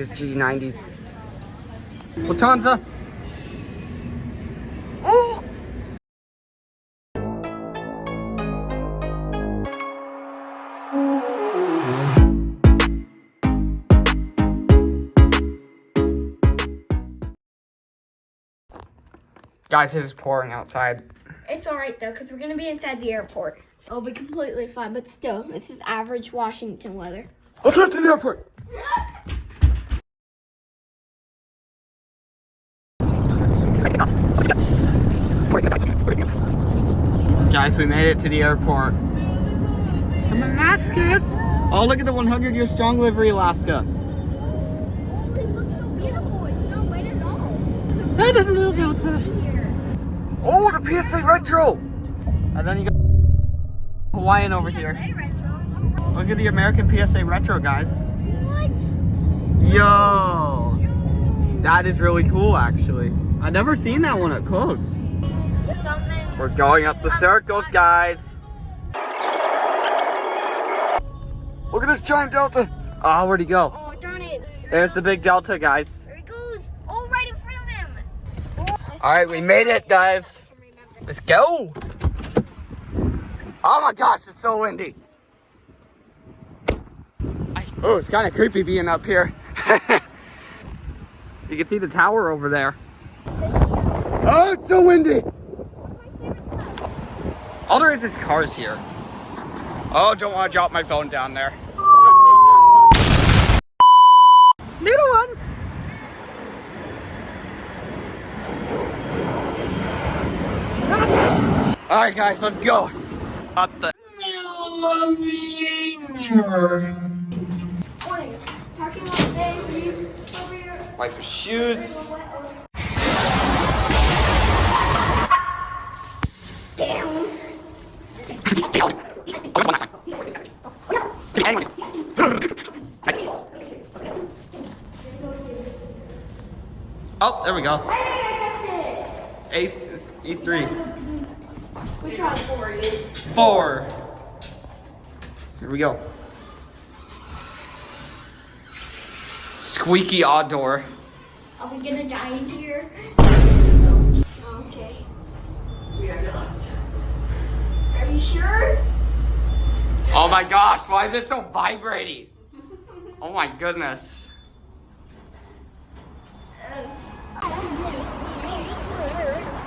It's G90s. Lufthansa. Oh! Guys, it is pouring outside. It's alright though, because we're going to be inside the airport. So it'll be completely fine, but still, this is average Washington weather. Let's head to the airport. Guys, we made it to the airport. Some Alaskas. Oh, look at the 100-year strong livery Alaska. Oh, it looks so beautiful. It's not wet at all. That doesn't look good. Oh, the PSA Retro. And then you got Hawaiian over here. Look at the American PSA Retro, guys. What? Yo. That is really cool, actually. I've never seen that one up close. We're going up the circles, guys. Look at this giant Delta. Oh, where'd he go? Oh, darn it. There's the big Delta, guys. There he goes. Oh, right in front of him. All right, we made it, guys. Let's go. Oh my gosh, it's so windy. Oh, it's kind of creepy being up here. You can see the tower over there. Oh, it's so windy. All there is cars here. Oh, don't want to drop my phone down there. Little one. All right, guys, let's go. Up the Parking lot there, you over here. like for shoes. Down. Oh, there we go. E3. We tried 4. Here we go. Squeaky odd door. Are we gonna die in here? Okay. We are not. Are you sure? Oh my gosh, why is it so vibrating? Oh my goodness.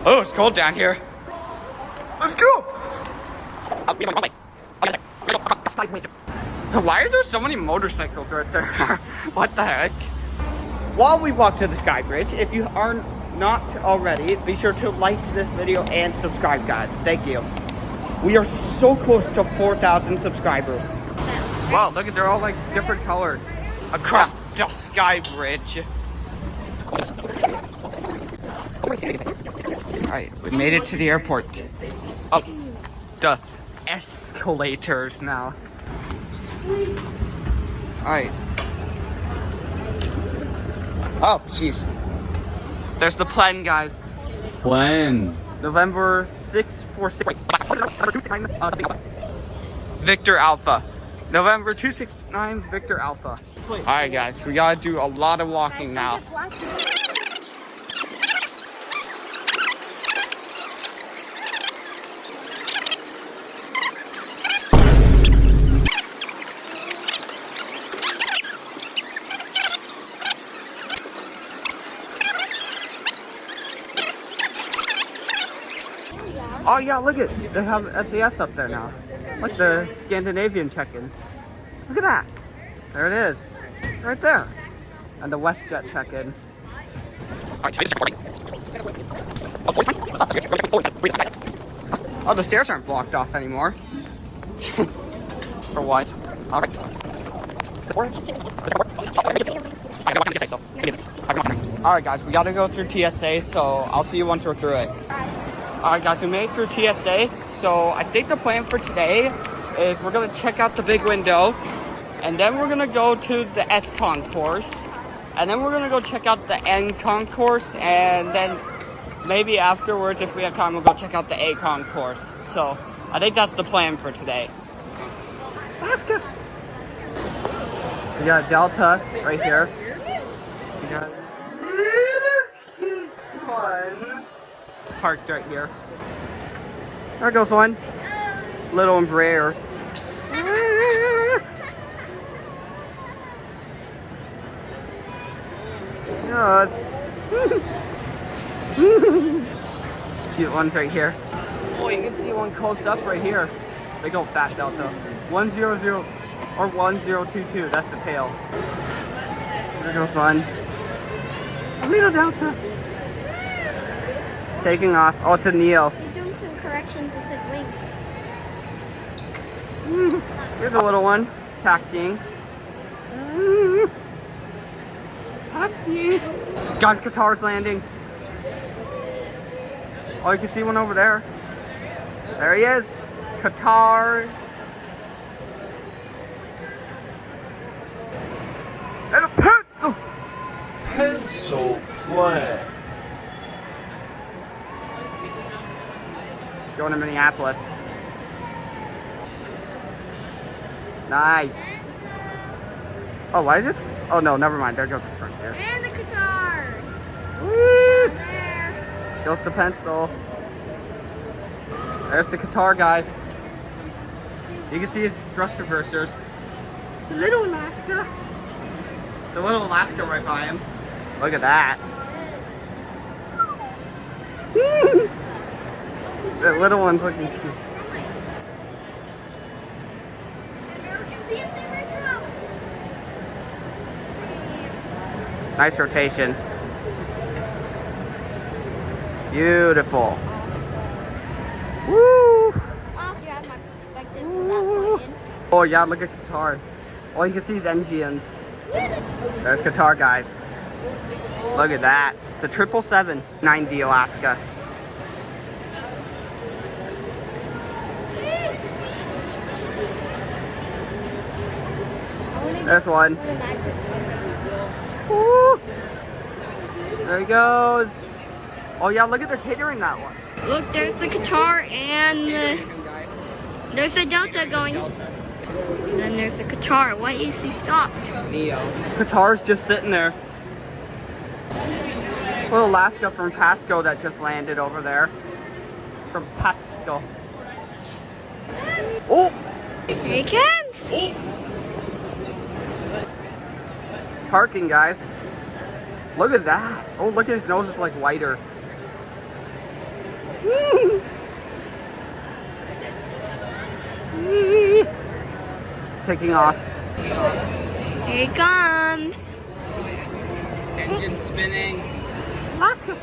Oh, it's cold down here. Let's go. Why are there so many motorcycles right there? What the heck? While we walk to the sky bridge, if you are not already, be sure to like this video and subscribe, guys. Thank you. We are so close to 4,000 subscribers. Wow, look at, they're all like different colored across the sky bridge. Alright, we made it to the airport. Up the escalators now. Alright. Oh, jeez. There's the plane, guys. When? November 646. Victor Alpha. November 269, Victor Alpha. Alright, guys, we gotta do a lot of walking now. Oh yeah, look at it. They have SAS up there now. Like the Scandinavian check-in. Look at that. There it is. Right there. And the WestJet check-in. Oh, the stairs aren't blocked off anymore. For what? Alright. Alright guys, we gotta go through TSA, so I'll see you once we're through it. Alright guys, we made it through TSA, so I think the plan for today is we're gonna check out the big window, and then we're gonna go to the S concourse, and then we're gonna go check out the N concourse, and then maybe afterwards, if we have time, we'll go check out the A concourse. So I think that's the plan for today. Alaska. We got Delta right here. We got one parked right here. There goes one. Little Embraer. Yes. Cute ones right here. Oh, you can see one close up right here. Big old fat delta. 100 or 1022. That's the tail. There goes one. A little delta. Taking off. Oh, it's a Neo. He's doing some corrections with his wings. Here's a little one. Taxiing. Taxiing. Guys, Qatar's landing. Oh, you can see one over there. There he is. Qatar. And a pencil. Pencil plane. It's going to Minneapolis. Nice. Oh, why is this? Oh no, never mind. There goes the front here. And the guitar. Woo! There. Goes the pencil. There's the Qatar, guys. You can see his thrust reversers. It's a little Alaska. It's a little Alaska right by him. Look at that. That little one's looking cute. Nice rotation. Beautiful. Woo! Oh, you have my perspective of that plane. Oh yeah, look at Qatar. Oh, you can see his engines. There's Qatar, guys. Look at that. It's a 777 9D Alaska. There's one. Woo! There he goes. Oh yeah, look at the catering that one. Look, there's the Qatar and there's the Delta going. And then there's the Qatar. Why is he stopped? Qatar's just sitting there. Little Alaska from Pasco that just landed over there. From Pasco. Oh! Here he comes. It's parking, guys. Look at that. Oh, look at his nose. It's like whiter. It's taking off. Here he comes. Engine spinning. Alaska.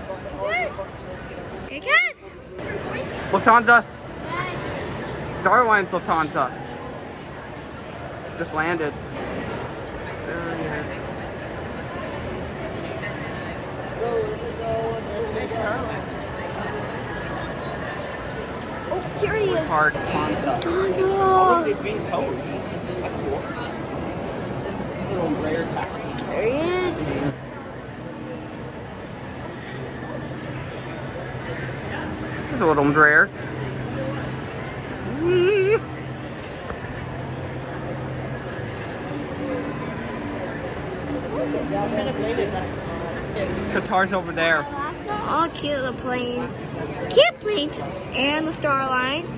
Here he comes. Lufthansa. Star Alliance Lufthansa. Just landed. There he is. Oh, here he is. Park Lufthansa. Oh, look, he's being towed. That's cool. Little rare taxi. There he is. There's a little Embraer. Qatar's over there. Oh, cute little planes. Cute planes. And the Star Alliance.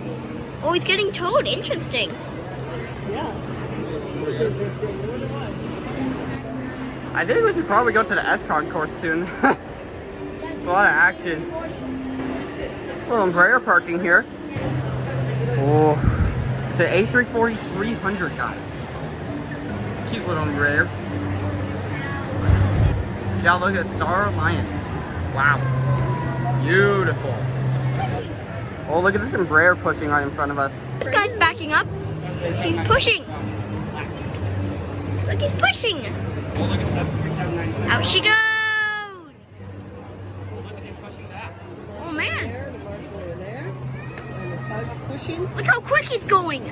Oh, he's getting towed. Interesting. I think we should probably go to the S-Con course soon. It's a lot of action. Little Embraer parking here. Oh, it's an A340-300, guys. Cute little Embraer. Yeah, look at Star Alliance. Wow. Beautiful. Oh, look at this Embraer pushing right in front of us. This guy's backing up. He's pushing. Look, he's pushing. Out she goes. Oh, man. Look how quick he's going.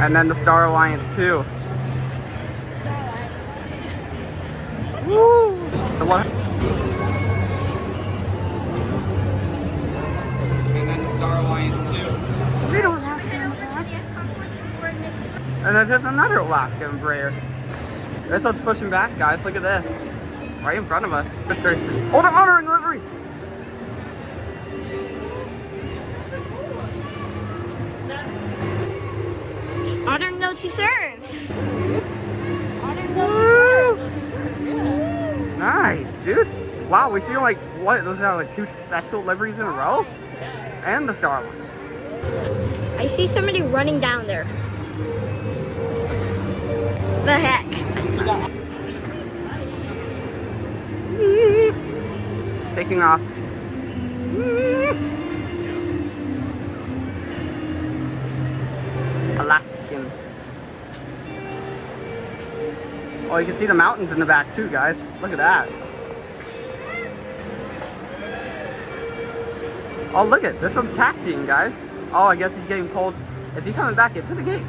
And then the Star Alliance too. Woo! The one. there's another Alaska Embraer. This one's pushing back, guys. Look at this. Right in front of us. Oh, the honor and livery! Honor knows he served. Honor knows he served. Yeah. Nice, dude. Wow, we see like, what? Those are like 2 special liveries in a row? And the star one. I see somebody running down there. The heck? Taking off. Alaskan. Oh, you can see the mountains in the back too, guys. Look at that. Oh, look at this one's taxiing, guys. Oh, I guess he's getting pulled. Is he coming back into the gates?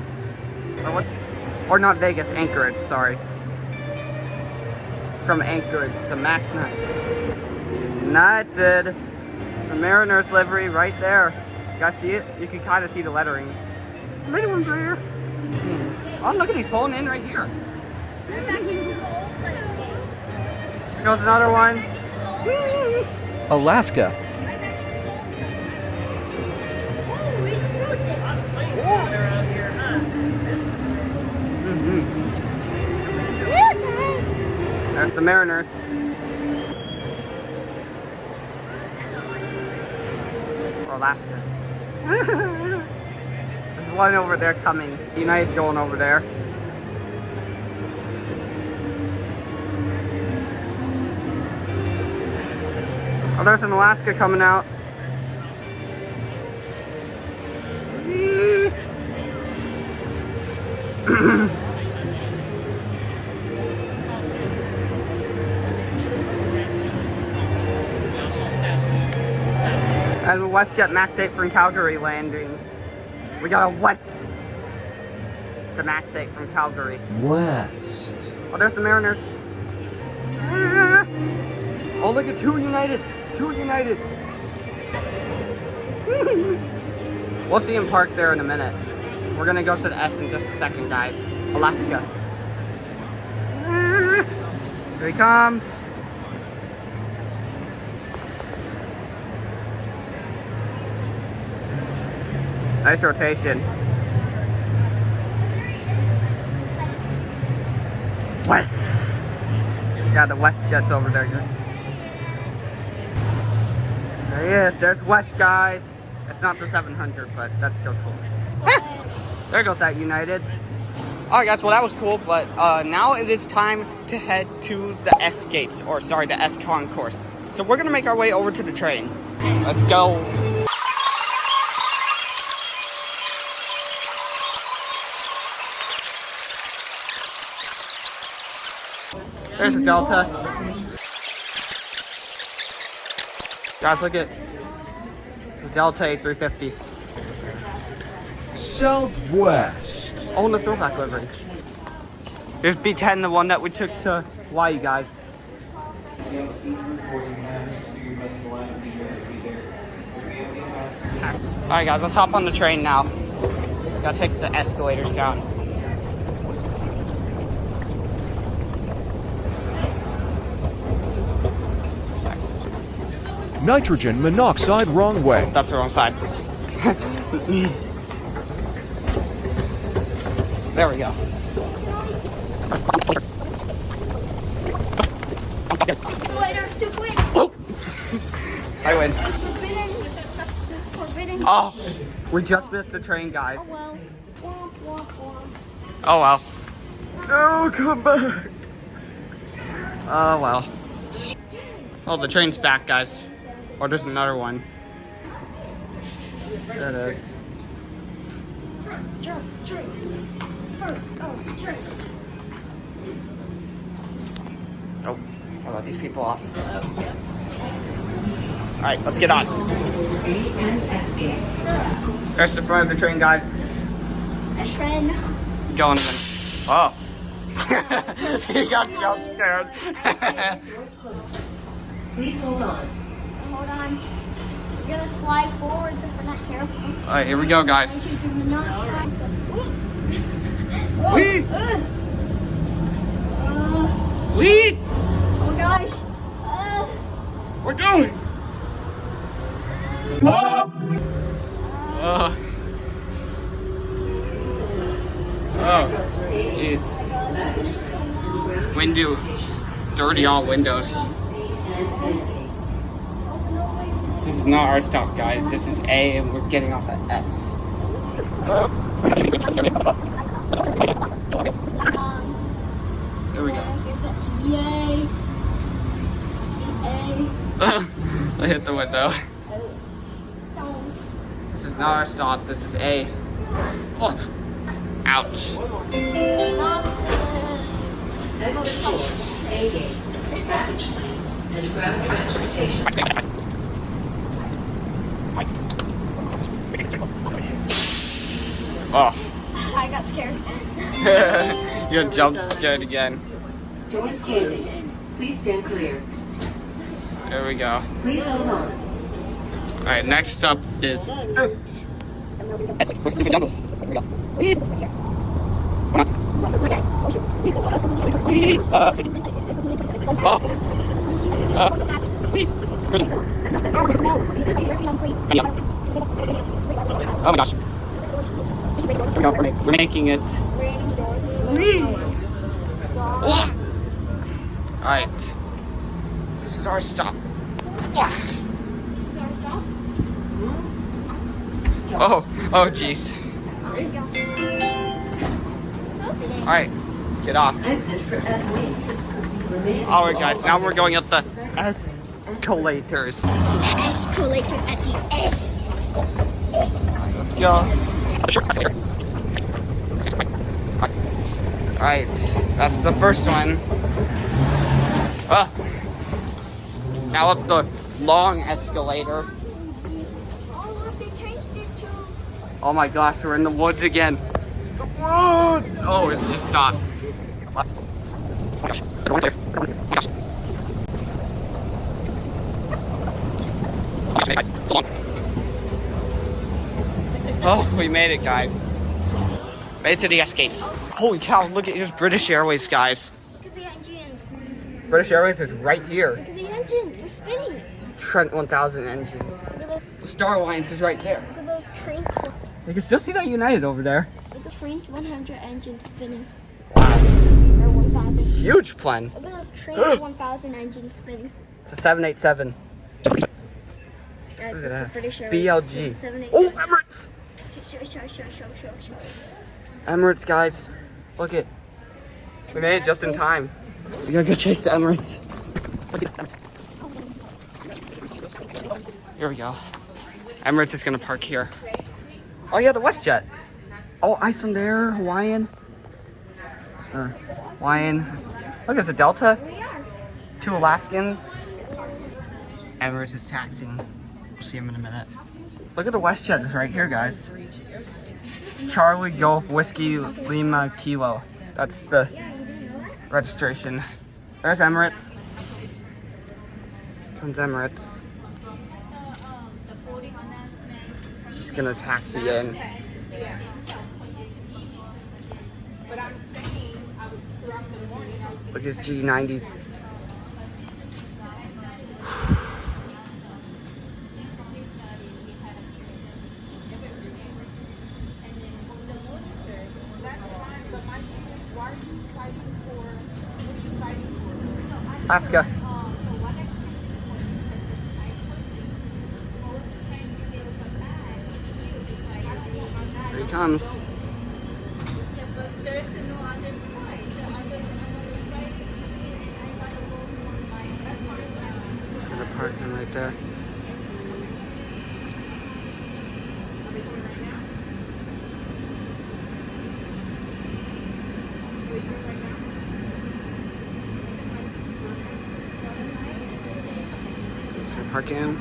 Or what? Or not Vegas, Anchorage, sorry. From Anchorage to Max 9. United. It's the Mariners livery right there. You guys see it? You can kind of see the lettering. Little Embraer. Oh, look at he's pulling in right here. We're back into the old place game. Goes another one. Alaska. Oh, he's cruising. There's the Mariners. Or Alaska. There's one over there coming. United's going over there. Oh, there's an Alaska coming out. And WestJet Max 8 from Calgary landing. We got a West to Max 8 from Calgary. West. Oh, there's the Mariners. Oh, look at 2 Uniteds. 2 Uniteds. We'll see him parked there in a minute. We're gonna go to the S in just a second, guys. Alaska. Here he comes. Nice rotation. West. Yeah, the WestJet's over there, guys. There he is. There's West, guys. It's not the 700, but that's still cool. There goes that United. Alright, guys. Well, that was cool, but now it is time to head to the S gates, or sorry, the S concourse. So we're gonna make our way over to the train. Let's go. There's a Delta. Guys, look at the Delta A350. Southwest. Oh, and the throwback livery. Here's B10, the one that we took to Hawaii, guys. Alright, guys, let's hop on the train now. Gotta take the escalators down. Nitrogen monoxide wrong way. That's the wrong side. There we go. Escalator's too quick. Oh. I win. Forbidden. Oh, we just missed the train, guys. Oh well. Womp, womp, womp. Oh well. No, come back. Oh well. Oh, the train's back, guys. Oh, there's another one. There it is. Front of train. Front of train. Oh, I'll let these people off. Alright, let's get on. There's the front of the train, guys. The train. Going in. Oh. He got jump scared. Please hold on. Hold on. We're gonna slide forwards if we're not careful. Alright, here we go, guys. Nitrogen monoxide. Wait! Uh, Wait! oh my gosh. We're going! Oh, jeez. Window, dirty all windows. This is not our stop, guys. This is A, and we're getting off at S. There we go. Yay. I hit the window. This is not our stop. This is A. Oh. Ouch. Oh. I got scared. You got jump scared again. Doors closing. Please stand clear. There we go. Please hold on. Alright, next up is S. S for stupid jumbles. There we go. Come on. Oh my gosh. We're making it. Alright. This is our stop. Oh jeez. Alright, let's get off. Exit for S-Wing. Alright guys, now we're going up the escalators. Escalator at the S. Let's go. Alright, that's the first one. Now up the long escalator. Oh, look, they changed it to. Oh my gosh, we're in the woods again. The woods! Oh, it's just dots. Oh my gosh, there's one there. Oh my gosh. Oh my gosh, guys, so long. Oh, we made it, guys. Made it to the S gates. Holy cow, look at here's British Airways, guys. Look at the engines. British Airways is right here. Look at the engines. They're spinning. Trent 1000 engines. Look at those, The Star Alliance is right there. look at those Trent. You can still see that United over there. Look at Trent 100 engines spinning. Wow. Or 1,000. Huge plane. Look at those Trent 1,000 engines spinning. It's a 787. Guys, Look at this is that. British Airways. BLG. 787. Oh, Emirates! Show. Emirates, guys. Look it. We made it just in time. We gotta go chase the Emirates. Here we go. Emirates is gonna park here. Oh yeah, the WestJet. Oh, Icelandair, Hawaiian. Hawaiian. Look, there's a Delta. 2 Alaskans. Emirates is taxiing. We'll see him in a minute. Look at the WestJet is right here, guys. Charlie Golf Whiskey Lima Kilo. That's the registration. There's Emirates. Comes Emirates. It's gonna taxi in. Look at his G90s. Alaska. Here he comes. Just gonna park him right there. Park him.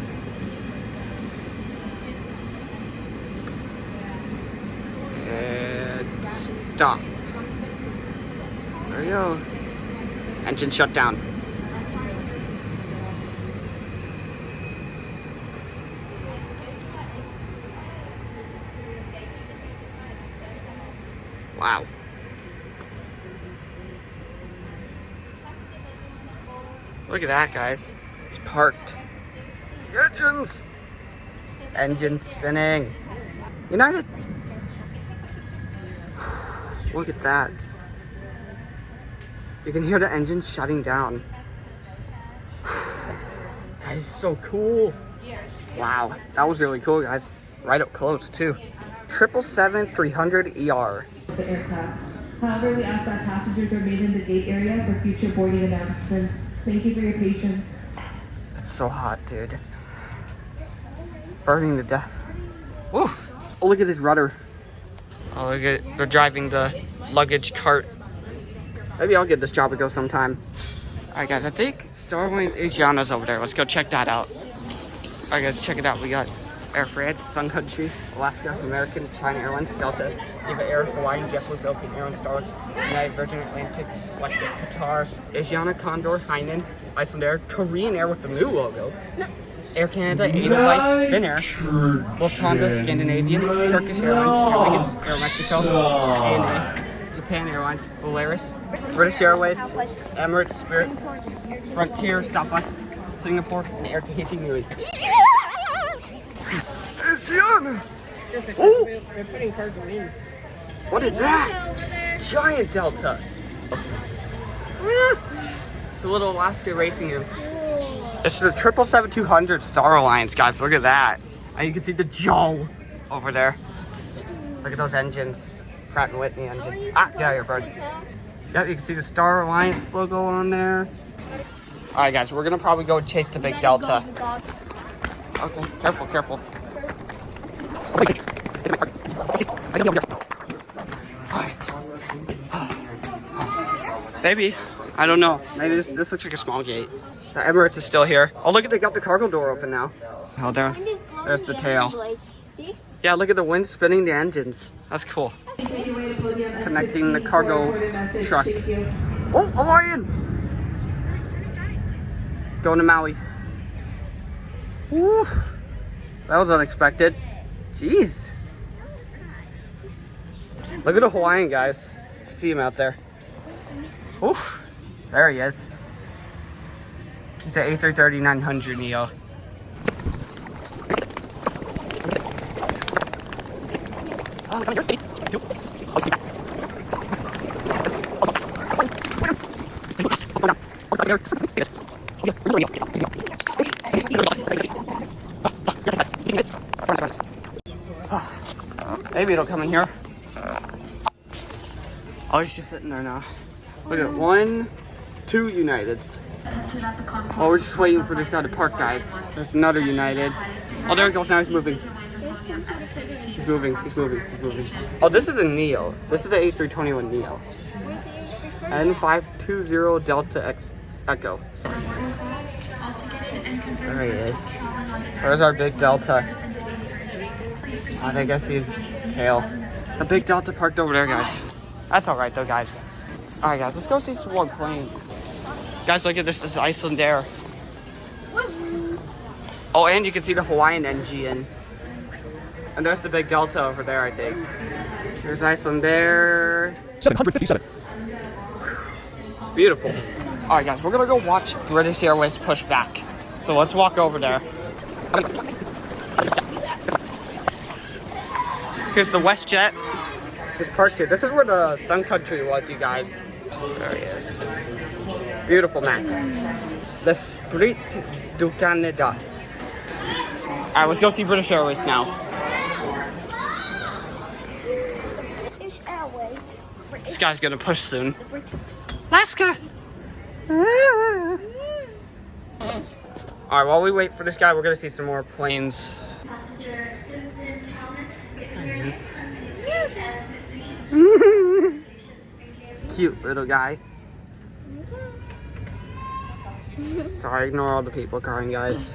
And stop. There we go. Engine shut down. Wow. Look at that, guys. It's parked. The engines! Engine spinning. United! Look at that. You can hear the engine shutting down. That is so cool. Wow, that was really cool, guys. Right up close, too. 777-300ER. The aircraft. However, we ask that passengers remain in the gate area for future boarding announcements. Thank you for your patience. It's so hot, dude. Burning to death. Woo! Oh, look at his rudder. Oh, look at, they're driving the luggage cart. Maybe I'll get this job to go sometime. Alright, guys, I think Star Wings Asiana's over there. Let's go check that out. Alright, guys, check it out. We got Air France, Sun Country, Alaska, American, China Airlines, Delta, Eva Air, Hawaiian, JetBlue, Philippine Airlines, Star Wars, United, Virgin Atlantic, WestJet, Qatar, Asiana, Condor, Hainan, Icelandair, Korean Air with the new logo, Air Canada, Edelweiss, Finnair, Lufthansa, Scandinavian, Turkish Airlines, Aer Lingus, Air Mexico, ANA, Japan Airlines, Polaris, British Airways, Emirates, Spirit, Frontier, Southwest, Singapore, and Air Tahiti Nui. Asiana! Oh! They're putting cargo in. What is that? Giant Delta. It's a little Alaska racing room. This is a 777-200 Star Alliance, guys. Look at that. And you can see the jaw over there. Look at those engines. Pratt & Whitney engines. Ah, get out of here, bird. Yep, you can see the Star Alliance logo on there. Alright, guys, we're gonna probably go chase the big Delta. Okay, careful, careful. Maybe. I don't know. Maybe this looks like a small gate. The Emirates is still here. Oh, look at, they got the cargo door open now. Oh, there's the tail. See? Yeah, look at the wind spinning the engines. That's cool. Connecting the cargo truck. Oh, Hawaiian! Going to Maui. Woo! That was unexpected. Jeez. Look at the Hawaiian, guys. See him out there. Oof. There he is. He's an A330-900 Neo. Maybe it'll come in here. Oh, he's just sitting there now. Look at 1, 2 Uniteds. Oh, we're just waiting for this guy to park, guys. There's another United. Oh, there he goes. Now he's moving. He's moving. He's moving. He's moving. Oh, this is a Neo. This is the A321 Neo. N520 Delta X Echo. Sorry. There he is. There's our big Delta. I think I see his tail. The big Delta parked over there, guys. That's all right, though, guys. All right, guys, let's go see some more planes. Guys, look at this. This is Icelandair. Oh, and you can see the Hawaiian NG. And there's the big Delta over there, I think. There's Icelandair. 757. Beautiful. All right, guys, we're gonna go watch British Airways push back. So let's walk over there. Here's the WestJet. It's just parked here. This is where the Sun Country was, you guys. There he is. Beautiful, Max. The Spirit du Canada. All right, let's go see British Airways now. British Airways. This guy's gonna push soon. Alaska. All right, while we wait for this guy, we're gonna see some more planes. Cute little guy. Sorry, ignore all the people crying, guys.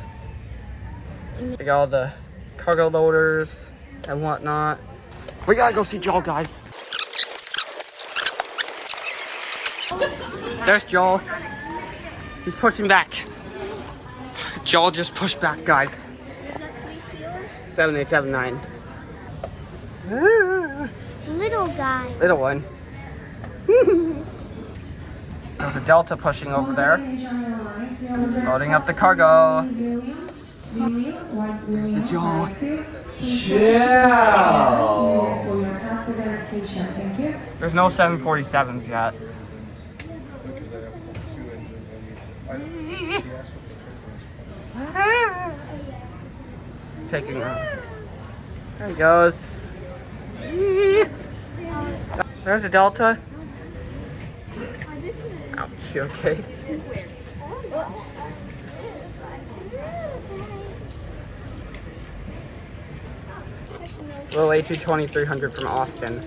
They got all the cargo loaders and whatnot. We gotta go see Joel, guys. There's Joel. He's pushing back. Joel just pushed back, guys. 7879. Little guy. Little one. There's a Delta pushing over there. Loading up the cargo. There's the jaw. There's no 747s yet. It's taking a... There he goes. There's a Delta. Ouch, you okay? Little A220-300 from Austin.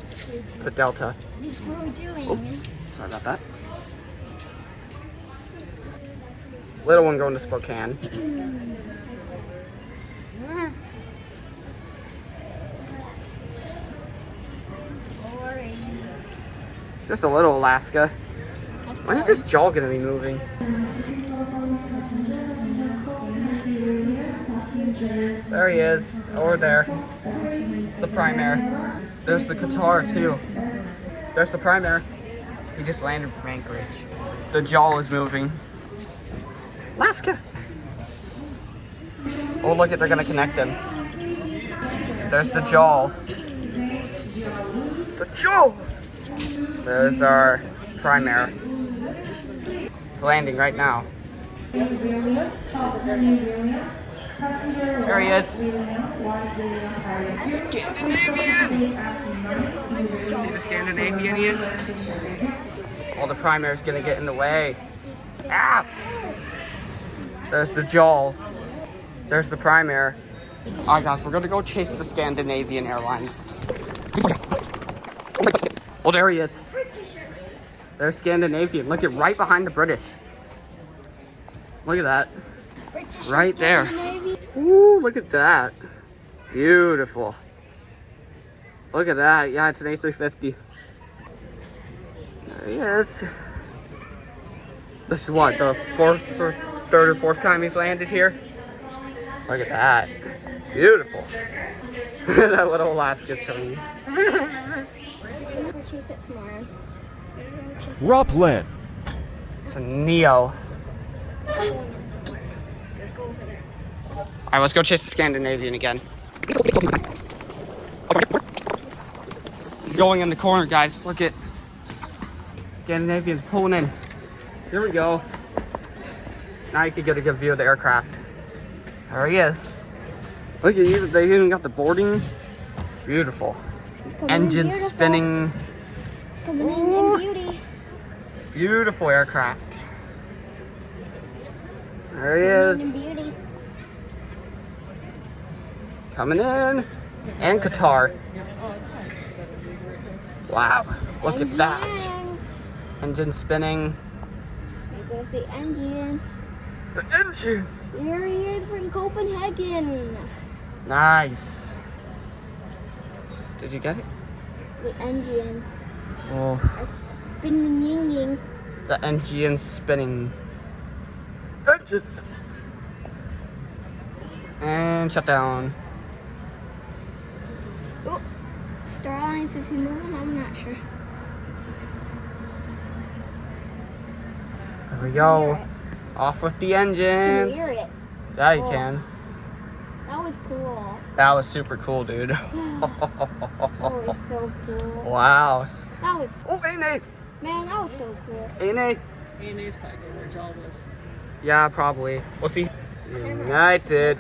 It's a Delta. What are we doing? Oops, sorry about that. Little one going to Spokane. Just a little Alaska. When is this jaw gonna be moving? There he is, over there. The Primary. There's the Qatar too. There's the Primary. He just landed from Anchorage. The jaw is moving. Alaska. Oh look at, they're gonna connect them. There's the jaw. The jaw! There's our Primary. It's landing right now. There he is. Scandinavian! See the Scandinavian here? Oh, the Primary's gonna get in the way. Ah! There's the jaw. There's the Primary. Alright guys, we're gonna go chase the Scandinavian Airlines. Oh, there he is. There's Scandinavian. Look at right behind the British. Look at that. Right there. Ooh, look at that. Beautiful. Look at that. Yeah, it's an A350. There he is. This is what, the third or fourth time he's landed here? Look at that. Beautiful. That little Alaska's turning. Roplin. It's a Neo. Alright, let's go chase the Scandinavian again. He's going in the corner, guys. Look at Scandinavian's pulling in. Here we go. Now you can get a good view of the aircraft. There he is. Look at you, they even got the boarding. Beautiful. Engine spinning. It's coming in beauty. Beautiful aircraft. There he is. Beauty. Coming in. And Qatar. Wow. Look at that. Engine spinning. There goes the engine. The engines. Here he is from Copenhagen. Nice. Did you get it? The engines. Oh, A spinning ying. the engine spinning. Engines. And shut down. Oh, Starlines, is he moving? I'm not sure. There we go. Off with the engines. Can you hear it? Yeah, you Oh. can. That was cool. That was super cool, dude. That was so cool. Wow. That was, Oh, A-Nate. man, that was so cool. A-Nate. A&A's probably where their jaw was. Yeah, probably. We'll see. United.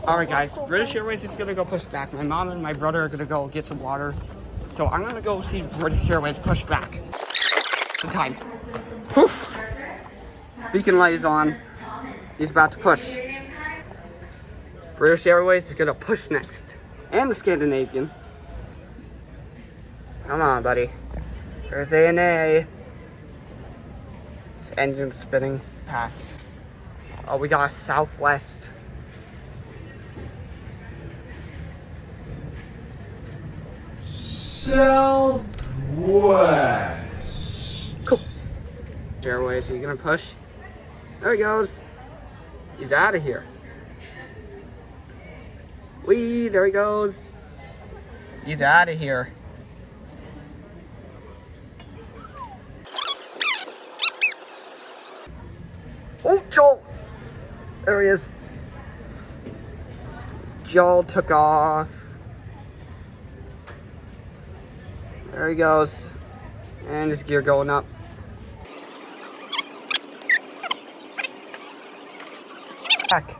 Alright guys, British Airways is gonna go push back. My mom and my brother are gonna go get some water. So I'm gonna go see British Airways push back. The time. Whew. Beacon light is on. He's about to push. British Airways is gonna push next. And the Scandinavian. Come on, buddy. There's ANA. This engine spinning past. Oh, we got a Southwest. Southwest. Cool. Airways, are you gonna push? There he goes. He's out of here. Wee, there he goes. He's out of here. There he is. Joel took off. There he goes. And his gear going up. Heck.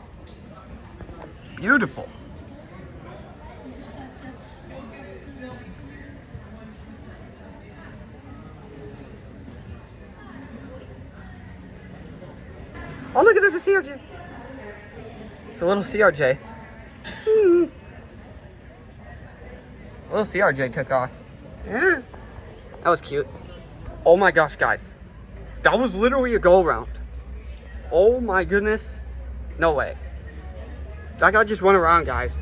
Beautiful. Oh, look at this, a CRJ. It's a little CRJ. Little CRJ took off. Yeah. That was cute. Oh my gosh, guys. That was literally a go around. Oh my goodness. No way. That guy just went around, guys.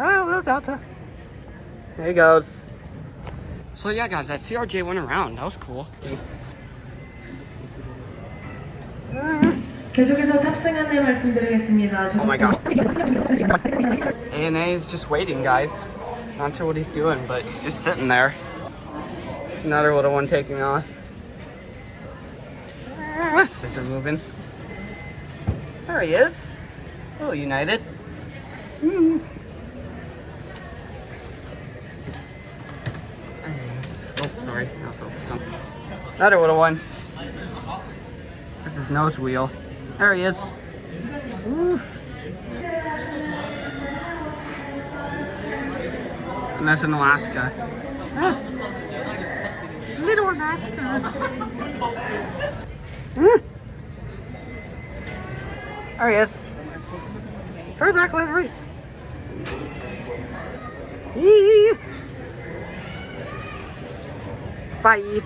Oh, little Delta. There he goes. So yeah, guys, that CRJ went around. That was cool. 계속해서 탑승 안내 말씀드리겠습니다. Oh my gosh. ANA is just waiting, guys. Not sure what he's doing, but he's just sitting there. Another little one taking off. They're moving. There he is. Oh, United. Oh, sorry. Not focused on. Another little one. There's his nose wheel. There he is. Ooh. And that's in Alaska. Ah. Little Alaska. There he is. Turn back, livery. Bye.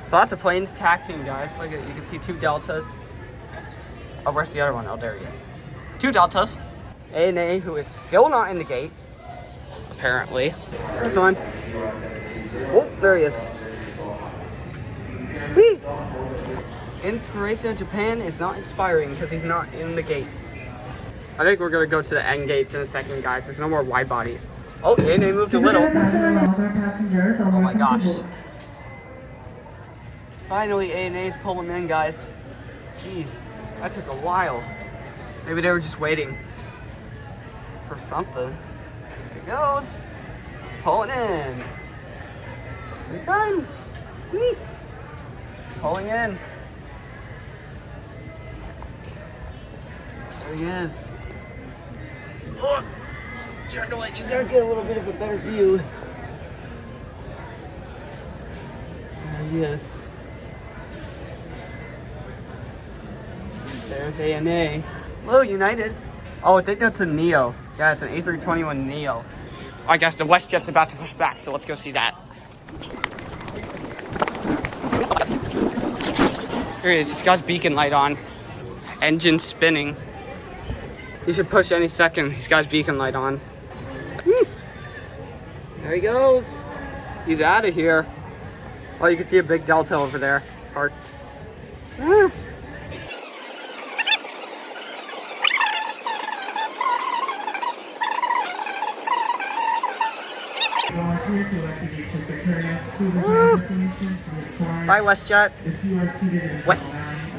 So lots of planes taxiing, guys. Look at, you can see 2 Deltas. Oh, where's the other one? Oh, there he is. 2 Deltas. ANA, who is still not in the gate, apparently. There's one. Oh, there he is. Whee! Inspiration of Japan is not inspiring because he's not in the gate. I think we're gonna go to the end gates in a second, guys. There's no more wide bodies. Oh, ANA moved a little. Oh my gosh. Finally, ANA is pulling in, guys. Jeez, that took a while. Maybe they were just waiting for something. There he goes. He's pulling in. Here he comes. Whee! Pulling in. There he is. Oh, trying to let you guys get a little bit of a better view. There he is. There's ANA. Hello, United. Oh, I think that's a Neo. Yeah, it's an A321 Neo. I guess the WestJet's about to push back, so let's go see that. Here he is. He's got his beacon light on. Engine spinning. He should push any second. He's got his beacon light on. There he goes. He's out of here. Oh, you can see a big Delta over there. Parked. Bye, WestJet. West.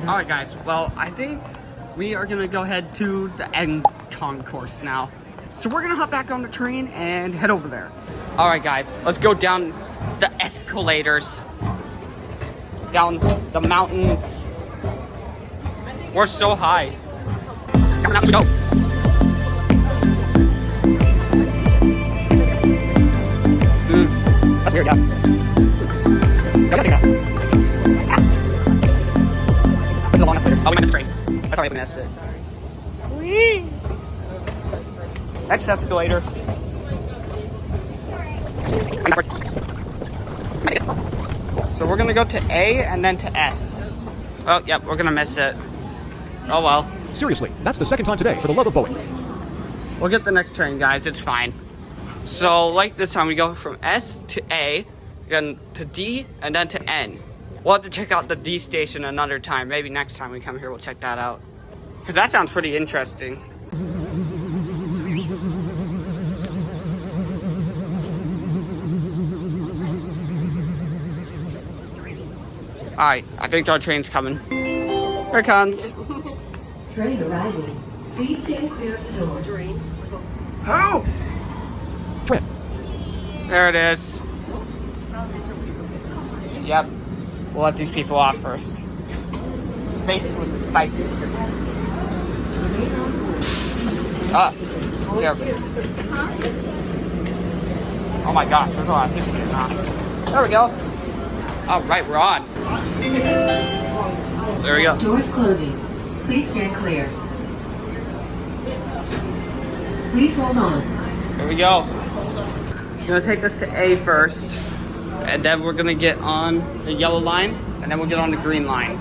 Alright, guys. Well, I think we are going to go head to the end concourse now. So we're going to hop back on the train and head over there. Alright, guys. Let's go down the escalators. Down the mountains. We're so high. Coming out to go. That's weird, yeah. This is a long escalator. Oh, we missed the train. That's alright, we missed it. Whee! Next escalator. So we're gonna go to A and then to S. Oh, yep, we're gonna miss it. Oh well. Seriously, that's the second time today, for the love of Boeing. We'll get the next train, guys. It's fine. So, like this time, we go from S to A, then to D, and then to N. We'll have to check out the D station another time. Maybe next time we come here, we'll check that out. Because that sounds pretty interesting. Alright, I think our train's coming. Here it comes. Train arriving. Please stand clear of the doors. Oh! Trent. There it is. Yep. We'll let these people off first. Space with spice. Ah, scared me. Oh my gosh, there's a lot of people getting off. There we go. All right, we're on. There we go. Doors closing. Please stand clear. Please hold on. Here we go. I'm gonna take this to A first, and then we're gonna get on the yellow line, and then we'll get on the green line.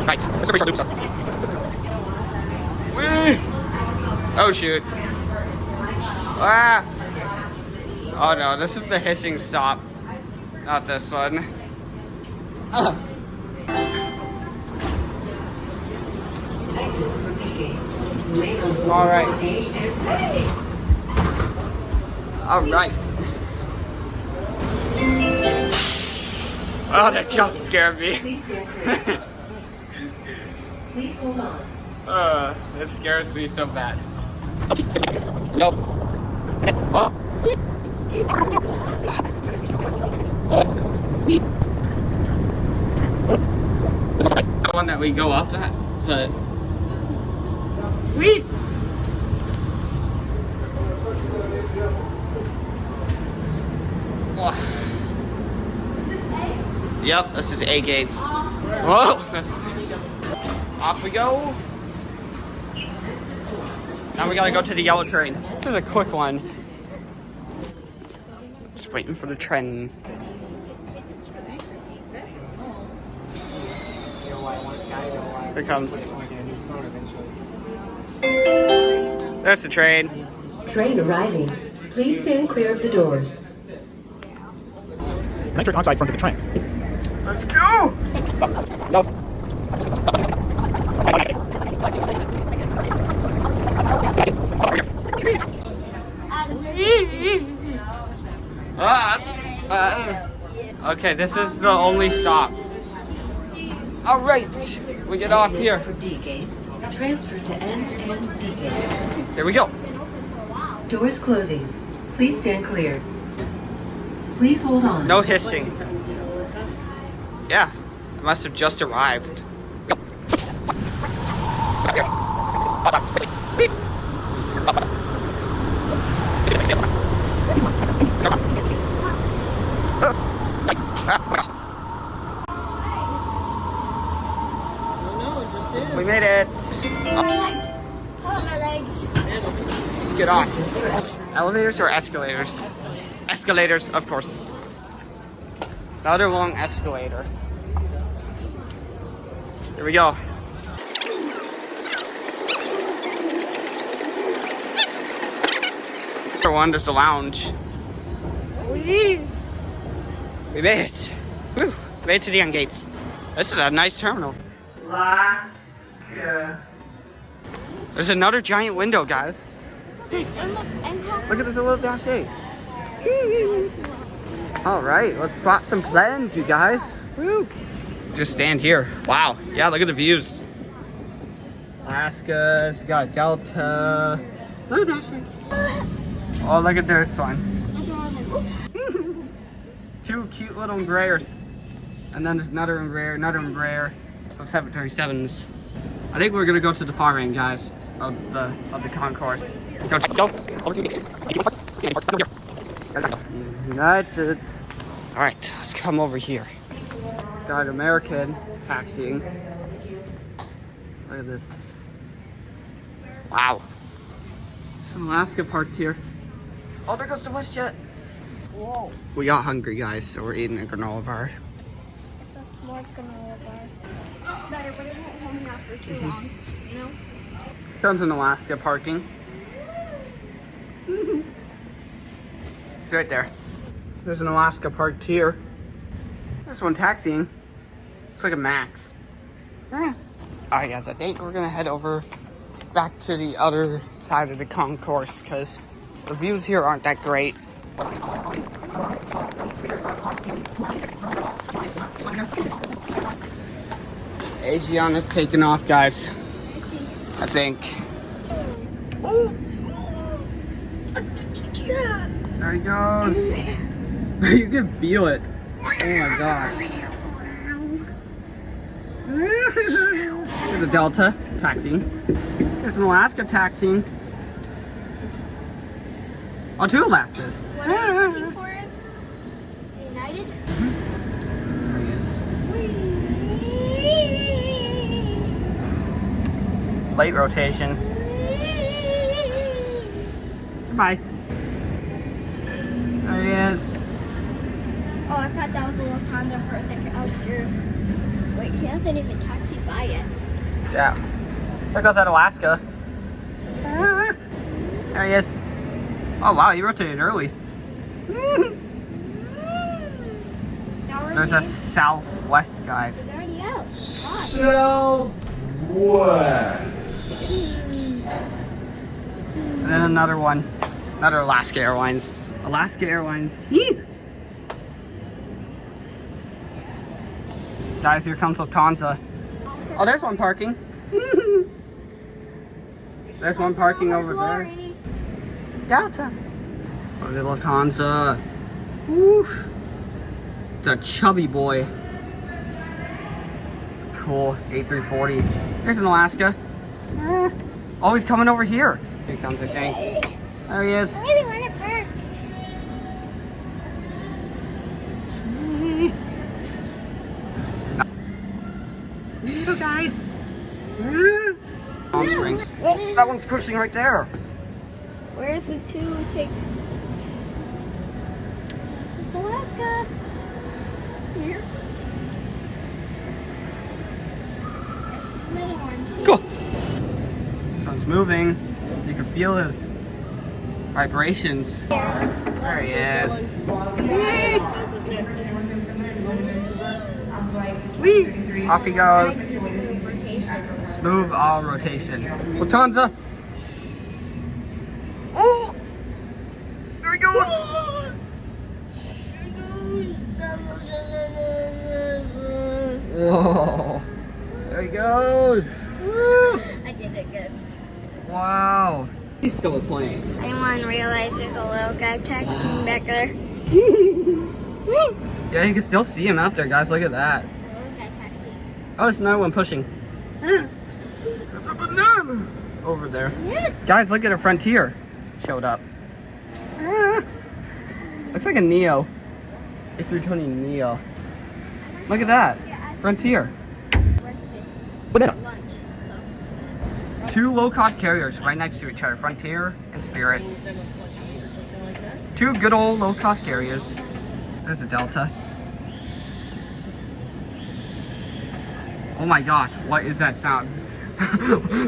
Right, let's go loop stuff. Whee! Oh shoot. Ah! Oh no, this is the hissing stop. Not this one. Alright. Alright. Oh, that jump scared me. Please stand clear. Please hold on. It scares me so bad. Nope. Oh. The one that we go up at, but whee! Yep, this is A gates. Whoa! Off we go. Now we gotta go to the yellow train. This is a quick one. Just waiting for the train. Here it comes. There's the train. Train arriving. Please stand clear of the doors. Nitric oxide front of the train. Let's go! No. Okay, this is the only stop. All right, we get off here. For D gates. Transfer to N and C gates. Here we go. Doors closing. Please stand clear. Please hold on. No hissing. Yeah, I must have just arrived. We made it. Let's get off. Elevators or escalators? Escalators, of course. The other long escalator. Here we go. For one, there's a lounge. We made it. Woo. Made it to the end gates. This is a nice terminal. There's another giant window, guys. Look at this little dash 8. All right, let's spot some planes, you guys. Woo. Just stand here. Wow. Yeah, look at the views. Alaska's got Delta. Look at dash 8. Oh, look at this one. Two cute little Embraers. And then there's another Embraer. So 737s. I think we're gonna go to the far end, guys, of the concourse. Let's go. United. All right, let's come over here. Got American taxiing. Look at this. Wow. Some Alaska parked here. Oh, there goes the WestJet. Whoa. We got hungry, guys, so we're eating a granola bar. It's a s'mores granola bar. It's better, but it won't hold me off for too long, you know? Comes in Alaska parking. It's right there. There's an Alaska parked here. There's one taxiing. Looks like a Max. Alright guys, I think we're gonna head over back to the other side of the concourse because the views here aren't that great. Asiana's taking off, guys. I think. There he goes. You can feel it. Oh my gosh. There's a Delta taxiing. There's an Alaska taxiing. Oh, two Alaskas. What are you looking for? United? There he is. Late rotation. Goodbye. There he is. Oh, I thought that was a Lufthansa for a second. I was scared. Wait, he hasn't even taxied by yet. Yeah. There goes that Alaska. There he is. Oh wow, he rotated early. There's a Southwest, guys. It's already out. And then another one. Another Alaska Airlines. Alaska Airlines. Guys, here comes Lufthansa. Oh, there's one parking. There's one parking over there. Delta. Oh, the Lufthansa. Woo. It's a chubby boy. It's cool. A340. There's an Alaska. Oh, he's coming over here. Here he comes, I think. There he is. I really want to park. Little guy. Palm Springs. Oh, that one's pushing right there. Where's the two chick? It's Alaska. Here. Little one. Go. Sun's moving. You can feel his vibrations. There he is. Whee! Off he goes. Smooth all rotation. Lufthansa. Oh! There he goes. Whoa! There he goes. Woo! I did it good. Wow. He's still playing. I didn't want to realize there's a little guy taxiing back there. Yeah, you can still see him out there, guys. Look at that. Little guy taxiing. Oh, there's another one pushing. It's a banana over there. Guys, look at a Frontier. Showed up. Looks like a Neo. A320 Neo. Look at that. Frontier. Banana. Two low-cost carriers right next to each other. Frontier and Spirit. Two good old low-cost carriers. There's a Delta. Oh my gosh, what is that sound?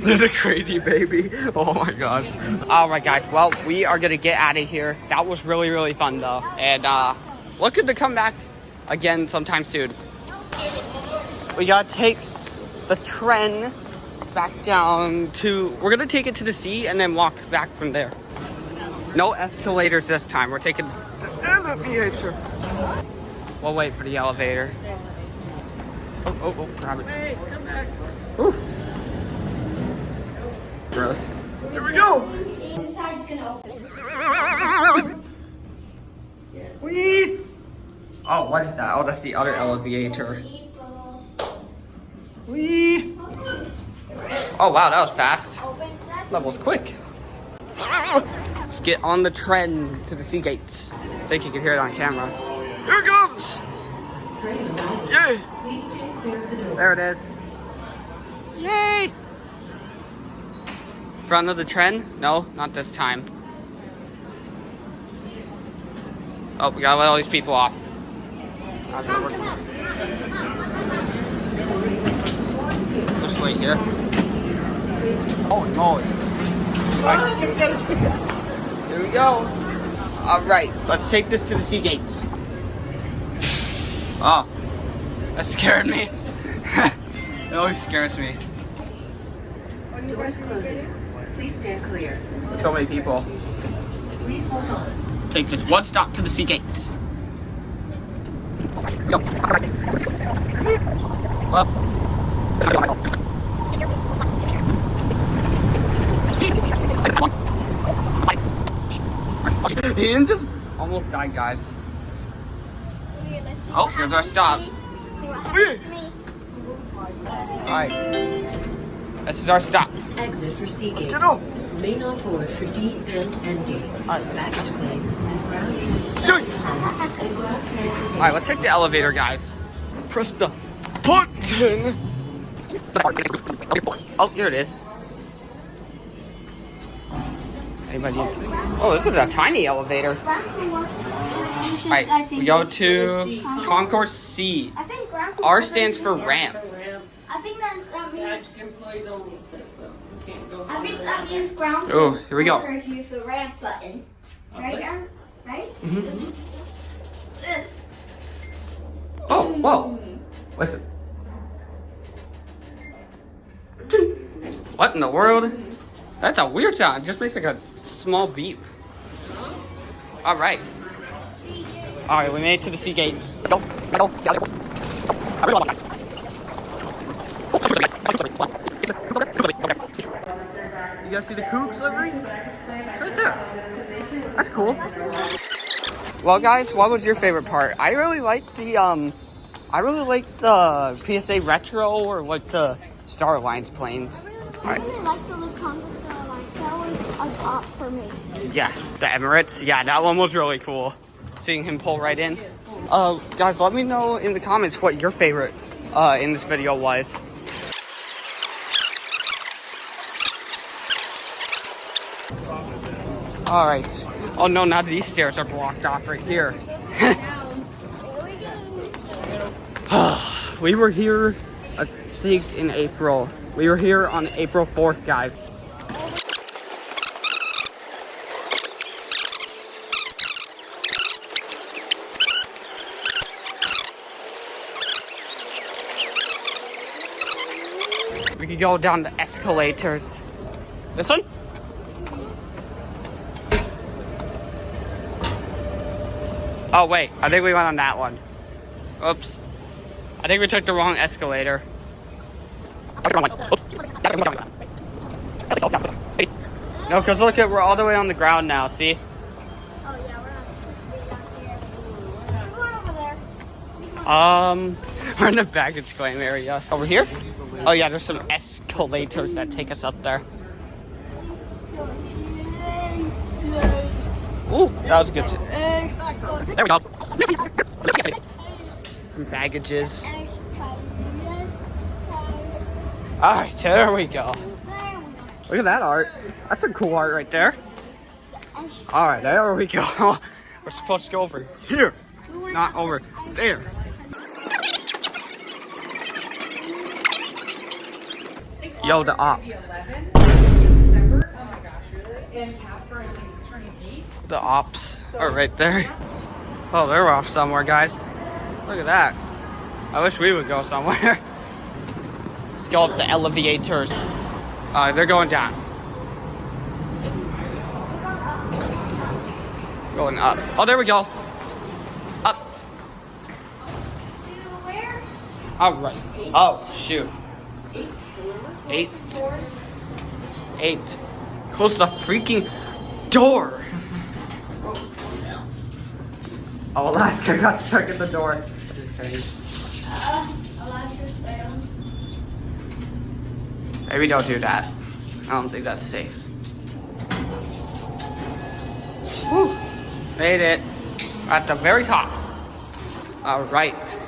There's a crazy baby. Oh my gosh. Alright guys, well, we are gonna get out of here. That was really, really fun though. And looking to come back again sometime soon. We gotta take the tren back down to, we're gonna take it to the sea and then walk back from there. No escalators this time. We're taking the elevator. We'll wait for the elevator. Oh, grab it. Hey, come back. Ooh. Gross. Here we go. The side's gonna open. Whee! Oh, what is that? Oh, that's the other elevator. Whee! Oh wow, that was fast. That was quick. Let's get on the tren to the sea gates. I think you can hear it on camera. Here it comes! Yay! There it is. Yay! Front of the tren? No, not this time. Oh, we gotta let all these people off. Just wait here. Oh no! Here we go. All right, let's take this to the sea gates. Oh, that scared me. It always scares me. Doors closing. Please stand clear. So many people. Please hold on. take this one stop to the sea gates. Go. Up. Ian just almost died, guys. Oh, here's our stop. Alright. This is our stop. Exit for Seagate. Let's get on. May not board for D and ND. Baggage claim and ground Alright, let's take the elevator, guys. Press the button. Oh, here it is. Anybody inside? Oh, this is a tiny elevator. Alright, we go to Concourse C. I think ground R stands for ramp. I think that means. Employees only, it says though. You can't go. I think that means ground. Oh, here we go. Workers use the ramp button, right? Right? Oh, whoa. Listen. What in the world? That's a weird sound. It just makes like a small beep. Alright. Alright, we made it to the sea gates. Go. Go. Go. You guys see the Cougs livery? Right there. That's cool. Well, guys, what was your favorite part? I really liked the PSA Retro or like the Star Alliance planes. I really like the Lufthansa Star Alliance. That was a top for me. Yeah, the Emirates. Yeah, that one was really cool. Seeing him pull right in. Guys, let me know in the comments what your favorite in this video was. Alright. Oh no, now these stairs are blocked off right here. We were here, I think, in April. We were here on April 4th, guys. We could go down the escalators. This one? Oh wait, I think we went on that one. Oops. I think we took the wrong escalator. No, because look at, we're all the way on the ground now, see? Oh yeah, we're not supposed to be down here. We're over there. We're in the baggage claim area. Over here? Oh yeah, there's some escalators that take us up there. Ooh, that was a good. There we go. Some baggages. Alright, there we go. Look at that art. That's some cool art right there. Alright, there we go. We're supposed to go over here, not over there. Yo, the ops. The ops are right there. Oh, they're off somewhere, guys. Look at that. I wish we would go somewhere. Let's go up the elevators. They're going down. Going up. Oh, there we go. Up. All right. Oh, shoot. 8. Close the freaking door. Oh, Alaska got stuck in the door. Alaska's down. Maybe don't do that. I don't think that's safe. Woo! Made it. At the very top. All right.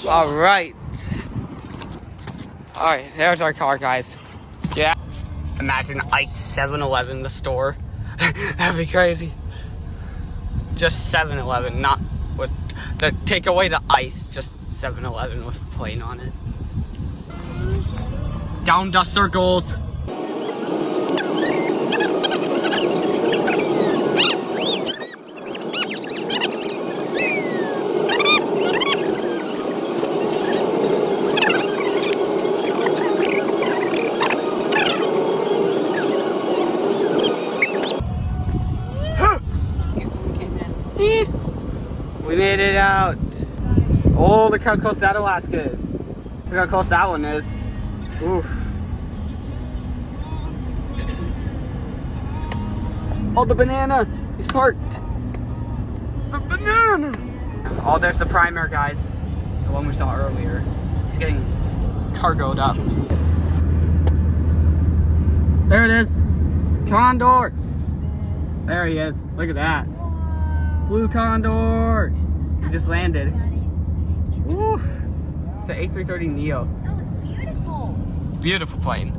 All right. All right, there's our car, guys. Yeah. Imagine Ice 7-Eleven, the store. That'd be crazy. Just 7-Eleven, not with the take away the ice. Just 7-Eleven with a plane on it. Down the circles. made it out. Oh, look how close that Alaska is. Look how close that one is. Oof. Oh, the banana is parked. The banana. Oh, there's the primer, guys. The one we saw earlier. He's getting cargoed up. There it is. Condor. There he is. Look at that. Blue Condor. He just landed. Woo. It's an A330 Neo. That was beautiful. Beautiful plane.